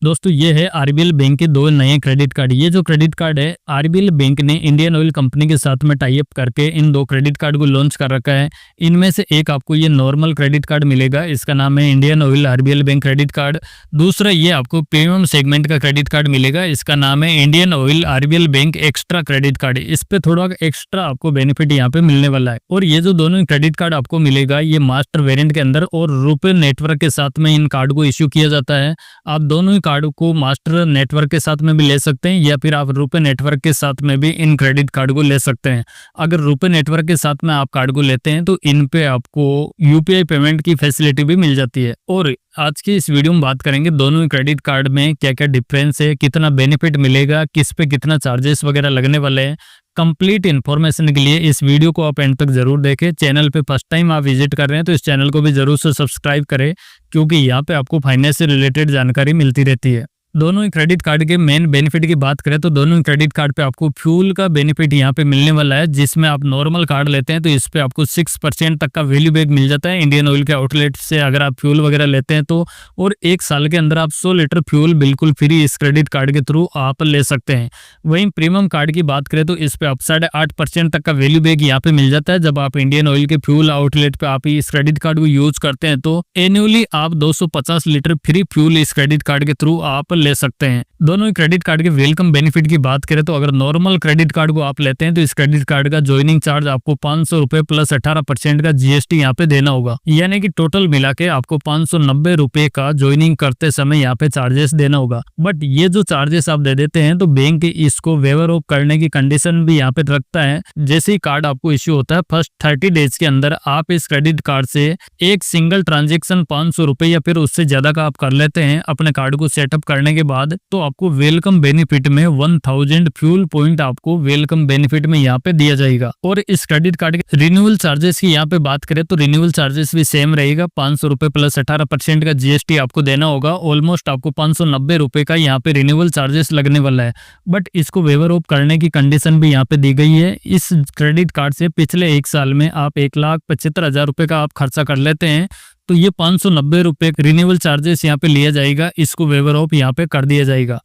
दोस्तों ये है आरबीएल बैंक के दो नए क्रेडिट कार्ड। ये जो क्रेडिट कार्ड है आरबीएल बैंक ने इंडियन ऑयल कंपनी के साथ में टाई अप करके इन दो क्रेडिट कार्ड को लॉन्च कर रखा है। इनमें से एक आपको ये नॉर्मल क्रेडिट कार्ड मिलेगा, इसका नाम है Indian oil RBL bank credit card. दूसरा ये आपको प्रीमियम सेगमेंट का क्रेडिट कार्ड मिलेगा, इसका नाम है Indian oil RBL bank extra credit card. इस पे थोड़ा एक्स्ट्रा आपको बेनिफिट यहाँ पे मिलने वाला है। और ये जो दोनों क्रेडिट कार्ड आपको मिलेगा ये मास्टर वेरिएंट के अंदर और रुपए नेटवर्क के साथ में इन कार्ड को इश्यू किया जाता है। आप दोनों ही कार्ड को मास्टर नेटवर्क के साथ में भी ले सकते हैं या फिर आप रुपए नेटवर्क के साथ में भी इन क्रेडिट कार्ड को ले सकते हैं। अगर रुपए नेटवर्क के साथ में आप कार्ड को लेते हैं तो इन पे आपको यूपीआई पेमेंट की फैसिलिटी भी मिल जाती है। और आज की इस वीडियो में बात करेंगे दोनों ही क्रेडिट कार्ड में क्या क्या डिफरेंस है, कितना बेनिफिट मिलेगा, किस पे कितना चार्जेस वगैरह लगने वाले हैं। कंप्लीट इन्फॉर्मेशन के लिए इस वीडियो को आप एंड तक जरूर देखें। चैनल पे फर्स्ट टाइम आप विजिट कर रहे हैं तो इस चैनल को भी जरूर से सब्सक्राइब करें, क्योंकि यहाँ पे आपको फाइनेंस से रिलेटेड जानकारी मिलती रहती है। दोनों ही क्रेडिट कार्ड के मेन बेनिफिट की बात करें तो दोनों ही क्रेडिट कार्ड पे आपको फ्यूल का बेनिफिट यहाँ पे मिलने वाला है। जिसमें आप नॉर्मल कार्ड लेते हैं तो इस पे आपको 6% तक का वैल्यू बैक मिल जाता है इंडियन ऑयल के आउटलेट से अगर आप फ्यूल वगैरह लेते हैं तो। और 1 साल के अंदर आप 100 लीटर फ्यूल बिल्कुल फ्री इस क्रेडिट कार्ड के थ्रू आप ले सकते हैं। वहीं प्रीमियम कार्ड की बात करें तो इस पे आप 8.5% तक का वैल्यू बैक यहाँ पे मिल जाता है। जब आप इंडियन ऑयल के फ्यूल आउटलेट पे आप इस क्रेडिट कार्ड को यूज करते हैं तो एनुअली आप 250 लीटर फ्री फ्यूल इस क्रेडिट कार्ड के थ्रू आप ले सकते हैं। दोनों ही क्रेडिट कार्ड के वेलकम बेनिफिट की बात करें तो अगर नॉर्मल क्रेडिट कार्ड को आप लेते हैं तो इस क्रेडिट कार्ड का ज्वाइनिंग चार्ज आपको 500 रुपए प्लस 18% का जीएसटी यहाँ पे देना होगा। यानी कि टोटल मिला के आपको 590 रुपए का ज्वाइनिंग करते समय यहाँ पे चार्जेस देना होगा। बट ये जो चार्जेस आप दे देते हैं तो बैंक इसको वेवर ऑफ करने की कंडीशन भी यहाँ पे रखता है। जैसे ही कार्ड आपको इश्यू होता है फर्स्ट 30 डेज के अंदर आप इस क्रेडिट कार्ड से एक सिंगल ट्रांजेक्शन 500 रुपए या फिर उससे ज्यादा का आप कर लेते हैं अपने कार्ड को सेटअप करने के बाद, तो आपको वेलकम बेनिफिट में 1000 फ्यूल पॉइंट आपको वेलकम बेनिफिट में यहाँ पे दिया जाएगा। और इस क्रेडिट कार्ड के रिन्यूअल चार्जेस की यहाँ पे बात करें तो रिन्यूअल चार्जेस भी सेम रहेगा, 500 रुपए प्लस 18% का जीएसटी आपको देना होगा। ऑलमोस्ट आपको 590 रुपए का यहाँ पे रिन्यूअल चार्जेस लगने वाला है। बट इसको वेवर ऑफ करने की कंडीशन भी यहाँ पे दी गई है। इस क्रेडिट कार्ड से पिछले 1 साल में आप 1,75,000 रुपए का आप खर्चा कर लेते हैं तो ये 590 रुपए रिन्यूअल चार्जेस यहाँ पे लिया जाएगा, इसको वेवर ऑफ यहाँ पे कर दिया जाएगा।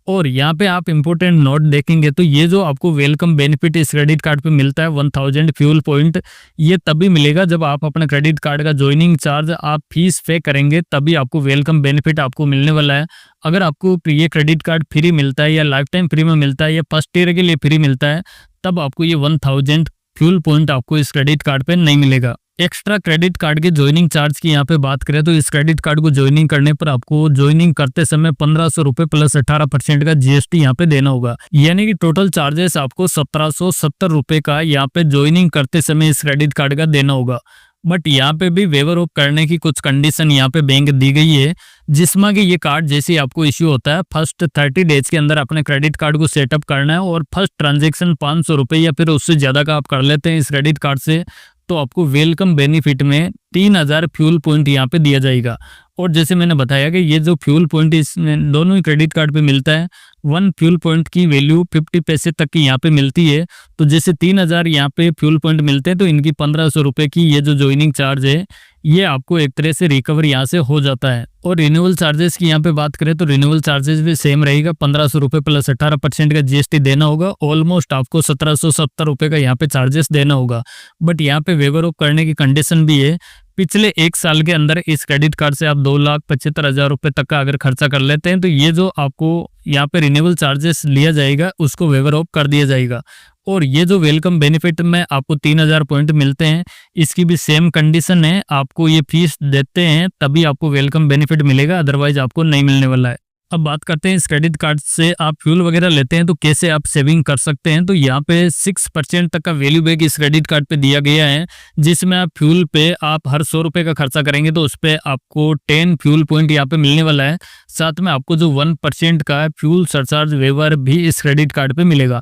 और यहाँ पे आप इंपॉर्टेंट नोट देखेंगे तो ये जो आपको वेलकम बेनिफिट इस क्रेडिट कार्ड पे मिलता है 1000 फ्यूल पॉइंट, ये तभी मिलेगा जब आप अपने क्रेडिट कार्ड का ज्वाइनिंग चार्ज आप फीस पे करेंगे, तभी आपको वेलकम बेनिफिट आपको मिलने वाला है। अगर आपको ये क्रेडिट कार्ड फ्री मिलता है या लाइफ टाइम फ्री में मिलता है या फर्स्ट ईयर के लिए फ्री मिलता है तब आपको ये 1000 फ्यूल पॉइंट आपको इस क्रेडिट कार्ड पे नहीं मिलेगा। एक्स्ट्रा क्रेडिट कार्ड के ज्वाइनिंग चार्ज की यहाँ पे बात करें तो इस क्रेडिट कार्ड को ज्वाइनिंग करने पर आपको ज्वाइनिंग करते समय 1500 रुपए प्लस 18% का जीएसटी यहाँ पे देना होगा। यानी कि टोटल चार्जेस आपको 1770 रुपए का यहाँ पे ज्वाइनिंग करते समय इस क्रेडिट कार्ड का देना होगा। बट यहाँ पे भी वेवर ऑफ करने की कुछ कंडीशन यहाँ पे बैंक दी गई है, जिसमें कि ये कार्ड जैसे आपको इश्यू होता है फर्स्ट 30 डेज के अंदर अपने क्रेडिट कार्ड को सेटअप करना है और फर्स्ट ट्रांजेक्शन 500 रुपए या फिर उससे ज्यादा का आप कर लेते हैं इस क्रेडिट कार्ड से तो आपको वेलकम बेनिफिट में 3000 फ्यूल पॉइंट यहाँ पे दिया जाएगा। और जैसे मैंने बताया कि ये जो फ्यूल पॉइंट इस दोनों ही क्रेडिट कार्ड पे मिलता है, 1 फ्यूल पॉइंट की वैल्यू 50 पैसे तक की यहाँ पे मिलती है। तो जैसे 3000 यहाँ पे फ्यूल पॉइंट मिलते हैं तो इनकी 1500 रुपए की ये जो ज्वाइनिंग चार्ज है ये आपको एक तरह से रिकवर यहाँ से हो जाता है। और रिन्यूअल चार्जेस की यहाँ पे बात करें तो रिन्यूअल चार्जेस भी सेम रहेगा, 1500 रुपए प्लस 18% का जीएसटी देना होगा। ऑलमोस्ट आपको 1770 रुपए का यहाँ पे चार्जेस देना होगा। बट यहाँ पे वेवर ऑफ करने की कंडीशन भी है, पिछले 1 साल के अंदर इस क्रेडिट कार्ड से आप 2,75,000 रुपए तक का अगर खर्चा कर लेते हैं तो ये जो आपको यहाँ पे रिन्यूअल चार्जेस लिया जाएगा उसको वेवर ऑफ कर दिया जाएगा। और ये जो वेलकम बेनिफिट में आपको 3000 पॉइंट मिलते हैं इसकी भी सेम कंडीशन है, आपको ये फीस देते हैं तभी आपको वेलकम बेनिफिट मिलेगा, अदरवाइज आपको नहीं मिलने वाला है। अब बात करते हैं इस क्रेडिट कार्ड से आप फ्यूल वगैरह लेते हैं तो कैसे आप सेविंग कर सकते हैं। तो यहाँ पे 6% तक का वैल्यू बैक इस क्रेडिट कार्ड पे दिया गया है, जिसमें आप फ्यूल पे आप हर 100 रुपए का खर्चा करेंगे तो उस पे आपको 10 फ्यूल पॉइंट यहाँ पे मिलने वाला है। साथ में आपको जो 1% का फ्यूल सरचार्ज वेवर भी इस क्रेडिट कार्ड पे मिलेगा।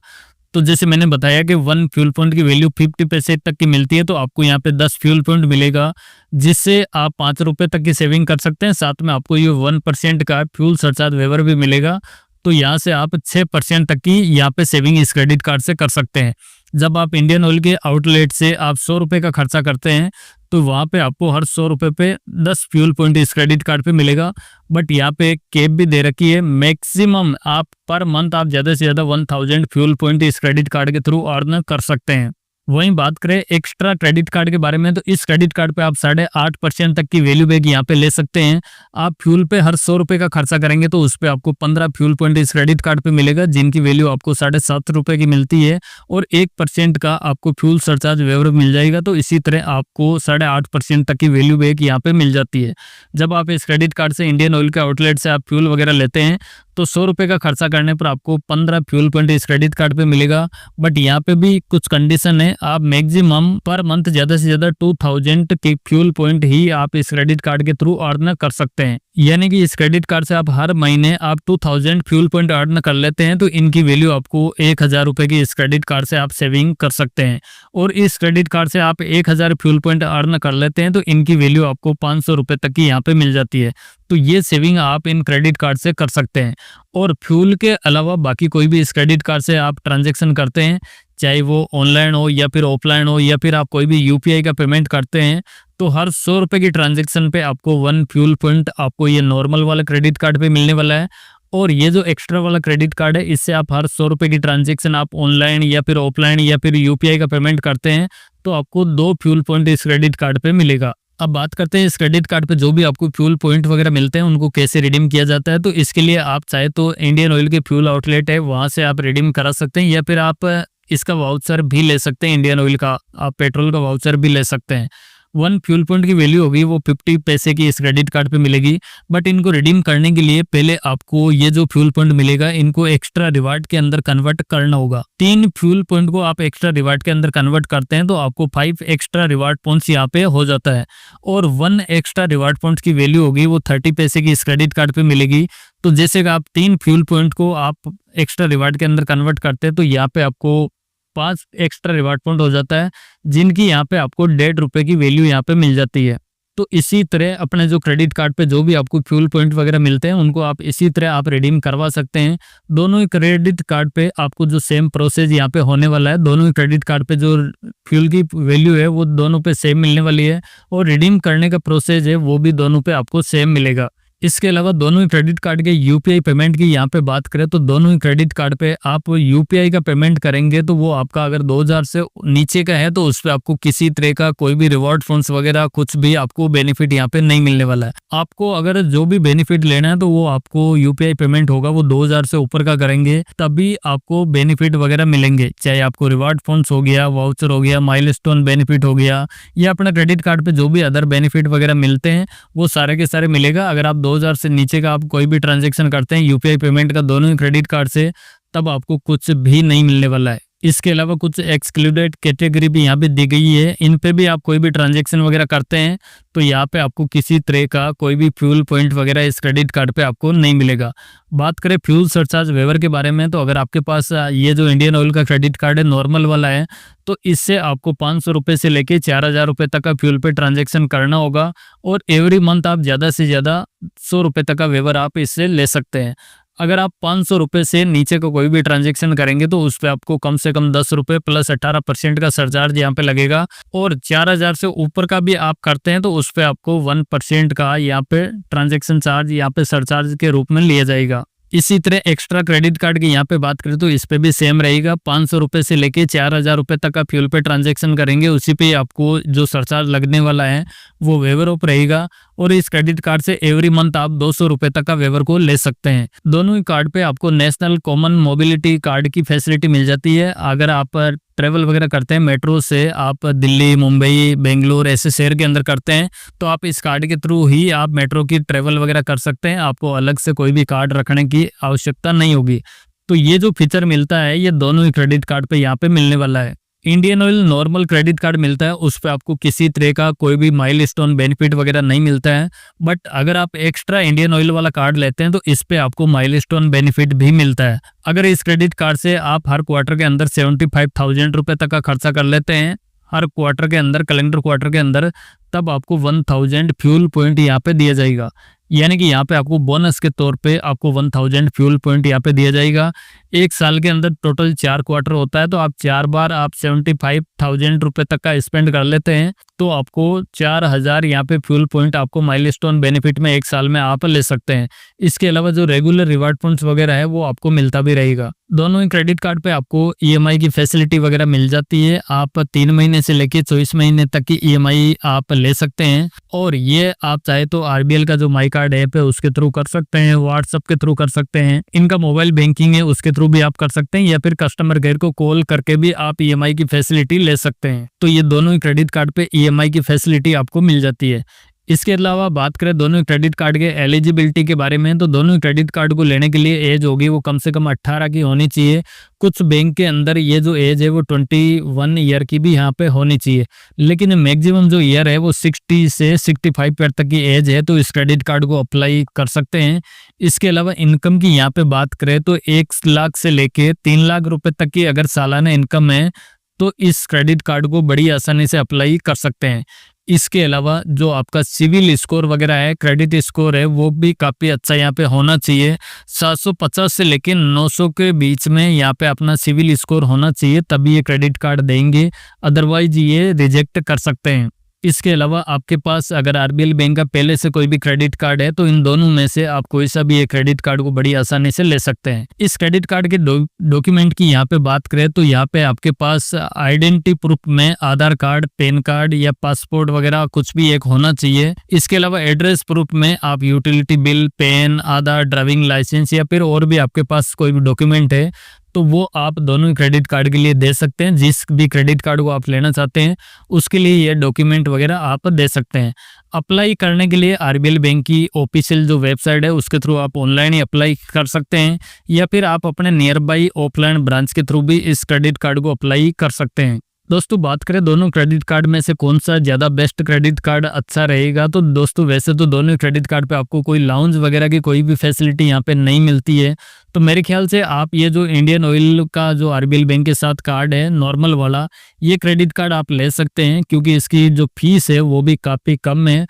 तो जैसे मैंने बताया कि 1 फ्यूल पॉइंट की वैल्यू 50 पैसे तक की मिलती है तो आपको यहाँ पे 10 फ्यूल पॉइंट मिलेगा, जिससे आप 5 रुपए तक की सेविंग कर सकते हैं। साथ में आपको ये 1% का फ्यूल सरचार्ज वेवर भी मिलेगा, तो यहाँ से आप 6% तक की यहाँ पे सेविंग इस क्रेडिट कार्ड से कर सकते हैं। जब आप इंडियन ऑयल के आउटलेट से आप 100 रुपये का खर्चा करते हैं तो वहाँ पे आपको हर 100 रुपये पे 10 फ्यूल पॉइंट इस क्रेडिट कार्ड पे मिलेगा। बट यहाँ पे एक कैप भी दे रखी है, मैक्सिमम आप पर मंथ आप ज़्यादा से ज़्यादा 1000 फ्यूल पॉइंट इस क्रेडिट कार्ड के थ्रू अर्न कर सकते हैं। वहीं बात करें एक्स्ट्रा क्रेडिट कार्ड के बारे में, तो इस क्रेडिट कार्ड पे आप 8.5% तक की वैल्यू बैक यहाँ पे ले सकते हैं। आप फ्यूल पे हर 100 रुपये का खर्चा करेंगे तो उस पे आपको 15 फ्यूल पॉइंट इस क्रेडिट कार्ड पे मिलेगा, जिनकी वैल्यू आपको 7.5 रुपये की मिलती है और 1% का आपको फ्यूल सरचार्ज वेवर मिल जाएगा। तो इसी तरह आपको 8.5% तक की वैल्यू बैक यहाँ पे मिल जाती है। जब आप इस क्रेडिट कार्ड से इंडियन ऑयल के आउटलेट से आप फ्यूल वगैरह लेते हैं तो 100 रुपये का खर्चा करने पर आपको 15 फ्यूल पॉइंट इस क्रेडिट कार्ड पे मिलेगा। बट यहाँ पे भी कुछ कंडीशन है, आप मैक्सिमम पर मंथ ज़्यादा से ज़्यादा 2000 के फ्यूल पॉइंट ही आप इस क्रेडिट कार्ड के थ्रू अर्न कर सकते हैं। यानी कि इस क्रेडिट कार्ड से आप हर महीने आप 2000 फ्यूल पॉइंट अर्न कर लेते हैं तो इनकी वैल्यू आपको 1000 रुपये की इस क्रेडिट कार्ड से आप सेविंग कर सकते हैं। और इस क्रेडिट कार्ड से आप 1000 फ्यूल पॉइंट अर्न कर लेते हैं तो इनकी वैल्यू आपको 500 रुपये तक की यहाँ पे मिल जाती है। तो ये सेविंग आप इन क्रेडिट कार्ड से कर सकते हैं। और फ्यूल के अलावा बाकी कोई भी इस क्रेडिट कार्ड से आप ट्रांजैक्शन करते हैं, चाहे वो ऑनलाइन हो या फिर ऑफलाइन हो या फिर आप कोई भी यूपीआई का पेमेंट करते हैं, तो हर 100 रुपये की ट्रांजैक्शन पे आपको 1 फ्यूल पॉइंट आपको ये नॉर्मल वाला क्रेडिट कार्ड पे मिलने वाला है। और ये जो एक्स्ट्रा वाला क्रेडिट कार्ड है, इससे आप हर 100 रुपये की ट्रांजैक्शन आप ऑनलाइन या फिर ऑफलाइन या फिर यूपीआई का पेमेंट करते हैं तो आपको 2 फ्यूल पॉइंट इस क्रेडिट कार्ड पे मिलेगा। अब बात करते हैं इस क्रेडिट कार्ड पे जो भी आपको फ्यूल पॉइंट वगैरह मिलते हैं उनको कैसे रिडीम किया जाता है। तो इसके लिए आप चाहे तो इंडियन ऑयल के फ्यूल आउटलेट है वहाँ से आप रिडीम करा सकते हैं या फिर आप इसका वाउचर भी ले सकते हैं। इंडियन ऑयल का आप पेट्रोल का वाउचर भी ले सकते हैं। 1 फ्यूल पॉइंट की वैल्यू होगी वो 50 पैसे की इस क्रेडिट कार्ड पे मिलेगी। बट इनको रिडीम करने के लिए पहले आपको ये जो फ्यूल पॉइंट मिलेगा इनको एक्स्ट्रा रिवार्ड के अंदर कन्वर्ट करना होगा। 3 फ्यूल पॉइंट को आप एक्स्ट्रा रिवार्ड के अंदर कन्वर्ट करते हैं तो आपको 5 एक्स्ट्रा रिवार्ड पॉइंट्स यहाँ पे हो जाता है। और 1 एक्स्ट्रा रिवार्ड पॉइंट्स की वैल्यू होगी वो 30 पैसे की इस क्रेडिट कार्ड पे मिलेगी। तो जैसे कि आप 3 फ्यूल पॉइंट को आप एक्स्ट्रा रिवार्ड के अंदर कन्वर्ट करते हैं तो यहाँ पे आपको 5 एक्स्ट्रा रिवार्ड पॉइंट हो जाता है, जिनकी यहाँ पे आपको 1.5 रुपये की वैल्यू यहाँ पे मिल जाती है। तो इसी तरह अपने जो क्रेडिट कार्ड पे जो भी आपको फ्यूल पॉइंट वगैरह मिलते हैं उनको आप इसी तरह आप रिडीम करवा सकते हैं। दोनों ही क्रेडिट कार्ड पे आपको जो सेम प्रोसेस यहाँ पे होने वाला है, दोनों ही क्रेडिट कार्ड पे जो फ्यूल की वैल्यू है वो दोनों पे सेम मिलने वाली है और रिडीम करने का प्रोसेस है वो भी दोनों पे आपको सेम मिलेगा। इसके अलावा दोनों ही क्रेडिट कार्ड के यूपीआई पेमेंट की यहाँ पे बात करें तो दोनों ही क्रेडिट कार्ड पे आप यूपीआई का पेमेंट करेंगे तो वो आपका अगर 2000 से नीचे का है तो उस पर आपको किसी तरह का कोई भी रिवॉर्ड फंड्स वगैरह कुछ भी आपको बेनिफिट यहाँ पे नहीं मिलने वाला है। आपको अगर जो भी बेनिफिट लेना है तो वो आपको यूपीआई पेमेंट होगा वो 2000 से ऊपर का करेंगे तभी आपको बेनिफिट वगैरह मिलेंगे। चाहे आपको रिवॉर्ड फंड्स हो गया, वाउचर हो गया, माइलस्टोन बेनिफिट हो गया या अपना क्रेडिट कार्ड पे जो भी अदर बेनिफिट वगैरह मिलते हैं वो सारे के सारे मिलेगा। अगर आप 2000 से नीचे का आप कोई भी ट्रांजैक्शन करते हैं यूपीआई पेमेंट का दोनों ही क्रेडिट कार्ड से, तब आपको कुछ भी नहीं मिलने वाला है। इसके अलावा कुछ एक्सक्लूडेड कैटेगरी भी यहाँ पे दी गई है, इन पे भी आप कोई भी ट्रांजैक्शन वगैरह करते हैं तो यहाँ पे आपको किसी तरह का कोई भी फ्यूल पॉइंट वगैरह इस क्रेडिट कार्ड पे आपको नहीं मिलेगा। बात करें फ्यूल सरचार्ज वेवर के बारे में, तो अगर आपके पास ये जो इंडियन ऑयल का क्रेडिट कार्ड है नॉर्मल वाला है तो इससे आपको 500 रुपये से लेके 4000 रुपये तक का फ्यूल पे ट्रांजैक्शन करना होगा और एवरी मंथ आप ज़्यादा से ज़्यादा 100 रुपये तक का वेवर आप इससे ले सकते हैं। अगर आप 500 रुपये से नीचे का कोई भी ट्रांजैक्शन करेंगे तो उस पर आपको कम से कम 10 रुपये प्लस 18% का सरचार्ज यहाँ पे लगेगा और 4000 से ऊपर का भी आप करते हैं तो उस पर आपको 1% का यहाँ पे ट्रांजैक्शन चार्ज यहाँ पे सरचार्ज के रूप में लिया जाएगा। इसी तरह एक्स्ट्रा क्रेडिट कार्ड की यहाँ पे बात करें तो इस पे भी सेम रहेगा। 500 रुपये से लेके 4000 रुपये तक का फ्यूल पे ट्रांजैक्शन करेंगे उसी पे आपको जो सरचार्ज लगने वाला है वो वेवर ऑफ रहेगा और इस क्रेडिट कार्ड से एवरी मंथ आप 200 रुपये तक का वेवर को ले सकते हैं। दोनों ही कार्ड पे आपको नेशनल कॉमन मोबिलिटी कार्ड की फैसिलिटी मिल जाती है। अगर आप ट्रेवल वगैरह करते हैं मेट्रो से, आप दिल्ली, मुंबई, बेंगलोर ऐसे शहर के अंदर करते हैं तो आप इस कार्ड के थ्रू ही आप मेट्रो की ट्रेवल वगैरह कर सकते हैं। आपको अलग से कोई भी कार्ड रखने की आवश्यकता नहीं होगी। तो ये जो फीचर मिलता है ये दोनों ही क्रेडिट कार्ड पे यहाँ पे मिलने वाला है। Indian oil normal credit card मिलता है उस पर आपको किसी तरह का कोई भी माइलस्टोन बेनिफिट वगैरह नहीं मिलता है। बट अगर आप एक्स्ट्रा इंडियन ऑयल वाला कार्ड लेते हैं तो इस पे आपको माइलस्टोन बेनिफिट भी मिलता है। अगर इस क्रेडिट कार्ड से आप हर क्वार्टर के अंदर 75,000 रुपये तक का खर्चा कर लेते हैं हर क्वार्टर के अंदर, कैलेंडर क्वार्टर के अंदर, तब आपको 1000 फ्यूल पॉइंट यहाँ पे दिया जाएगा। यानी कि यहाँ पे आपको बोनस के तौर पे आपको 1000 फ्यूल पॉइंट यहाँ पे दिया जाएगा। एक साल के अंदर टोटल 4 क्वार्टर होता है, तो आप 4 बार आप 75,000 रुपये तक का स्पेंड कर लेते हैं तो आपको 4000 यहाँ पे फ्यूल पॉइंट आपको माइलस्टोन बेनिफिट में एक साल में आप ले सकते हैं। इसके अलावा जो रेगुलर रिवार्ड पॉइंट्स वगैरह है वो आपको मिलता भी रहेगा। दोनों ही क्रेडिट कार्ड पे आपको ईएमआई की फैसिलिटी वगैरह मिल जाती है। आप 3 महीने से लेके 24 महीने तक की ईएमआई आप ले सकते हैं, और ये आप चाहे तो आरबीएल का जो माई कार्ड ऐप है उसके थ्रू कर सकते हैं, व्हाट्सएप के थ्रू कर सकते हैं, इनका मोबाइल बैंकिंग है उसके थ्रू भी आप कर सकते हैं, या फिर कस्टमर केयर को कॉल करके भी आप ईएमआई की फैसिलिटी ले सकते हैं। तो ये दोनों ही क्रेडिट कार्ड पे ईएमआई की फैसिलिटी आपको मिल जाती है। इसके अलावा बात करें दोनों क्रेडिट कार्ड के एलिजिबिलिटी के बारे में, तो दोनों क्रेडिट कार्ड को लेने के लिए एज होगी वो कम से कम 18 की होनी चाहिए। कुछ बैंक के अंदर ये जो एज है वो 21 ईयर की भी यहाँ पे होनी चाहिए, लेकिन मैक्सिमम जो ईयर है वो 60 से 65 ईयर तक की एज है, तो इस क्रेडिट कार्ड को अप्लाई कर सकते हैं। इसके अलावा इनकम की यहाँ पे बात करें तो 1 लाख से लेके 3 लाख रुपए तक की अगर सालाना इनकम है तो इस क्रेडिट कार्ड को बड़ी आसानी से अप्लाई कर सकते हैं। इसके अलावा जो आपका सिविल स्कोर वगैरह है, क्रेडिट स्कोर है, वो भी काफ़ी अच्छा यहाँ पे होना चाहिए। 750 से लेकर 900 के बीच में यहाँ पे अपना सिविल स्कोर होना चाहिए, तभी ये क्रेडिट कार्ड देंगे, अदरवाइज ये रिजेक्ट कर सकते हैं। इसके अलावा आपके पास अगर आरबीएल बैंक का पहले से कोई भी क्रेडिट कार्ड है तो इन दोनों में से आप कोई सा भी ये क्रेडिट कार्ड को बड़ी आसानी से ले सकते हैं। इस क्रेडिट कार्ड के डॉक्यूमेंट की यहाँ पे बात करें तो यहाँ पे आपके पास आइडेंटिटी प्रूफ में आधार कार्ड, पैन कार्ड या पासपोर्ट वगैरह कुछ भी एक होना चाहिए। इसके अलावा एड्रेस प्रूफ में आप यूटिलिटी बिल, पैन, आधार, ड्राइविंग लाइसेंस या फिर और भी आपके पास कोई भी डॉक्यूमेंट है तो वो आप दोनों ही क्रेडिट कार्ड के लिए दे सकते हैं। जिस भी क्रेडिट कार्ड को आप लेना चाहते हैं उसके लिए ये डॉक्यूमेंट वगैरह आप दे सकते हैं। अप्लाई करने के लिए आरबीएल बैंक की ऑफिशियल जो वेबसाइट है उसके थ्रू आप ऑनलाइन ही अप्लाई कर सकते हैं, या फिर आप अपने नियर बाई ऑफलाइन ब्रांच के थ्रू भी इस क्रेडिट कार्ड को अप्लाई कर सकते हैं। दोस्तों बात करें दोनों क्रेडिट कार्ड में से कौन सा ज़्यादा बेस्ट क्रेडिट कार्ड अच्छा रहेगा, तो दोस्तों वैसे तो दोनों क्रेडिट कार्ड पे आपको कोई लाउंज वगैरह की कोई भी फैसिलिटी यहाँ पे नहीं मिलती है, तो मेरे ख्याल से आप ये जो इंडियन ऑयल का जो आरबीएल बैंक के साथ कार्ड है नॉर्मल वाला, ये क्रेडिट कार्ड आप ले सकते हैं, क्योंकि इसकी जो फीस है वो भी काफ़ी कम है।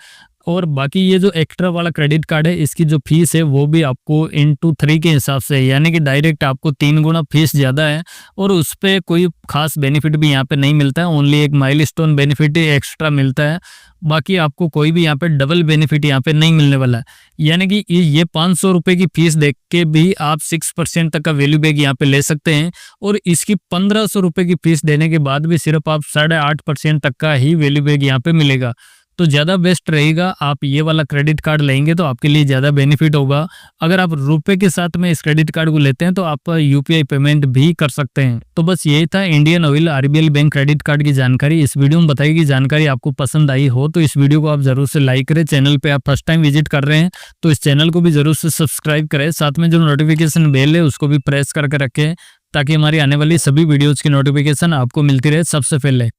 और बाकी ये जो एक्स्ट्रा वाला क्रेडिट कार्ड है इसकी जो फीस है वो भी आपको इंटू 3 के हिसाब से है, यानी कि डायरेक्ट आपको 3 गुना फीस ज़्यादा है, और उस पर कोई खास बेनिफिट भी यहाँ पे नहीं मिलता है। ओनली एक माइलस्टोन बेनिफिट ही एक्स्ट्रा मिलता है, बाकी आपको कोई भी यहाँ पे डबल बेनिफिट यहाँ पे नहीं मिलने वाला है। यानी कि ये 500 रुपये की फीस देख के भी आप 6% तक का वैल्यू बैग यहाँ पे ले सकते हैं, और इसकी 1500 रुपये की फीस देने के बाद भी सिर्फ आप 8.5% तक का ही वैल्यू बैग यहाँ पे मिलेगा। तो ज़्यादा बेस्ट रहेगा आप ये वाला क्रेडिट कार्ड लेंगे तो आपके लिए ज़्यादा बेनिफिट होगा। अगर आप रुपए के साथ में इस क्रेडिट कार्ड को लेते हैं तो आप यूपीआई पेमेंट भी कर सकते हैं। तो बस यही था Indian oil RBL bank credit card की जानकारी। इस वीडियो में बताई गई जानकारी आपको पसंद आई हो तो इस वीडियो को आप जरूर से लाइक करें। चैनल पे आप फर्स्ट टाइम विजिट कर रहे हैं तो इस चैनल को भी जरूर से सब्सक्राइब करें, साथ में जो नोटिफिकेशन बेल है उसको भी प्रेस करके रखें ताकि हमारी आने वाली सभी वीडियोज़ की नोटिफिकेशन आपको मिलती रहे सबसे पहले।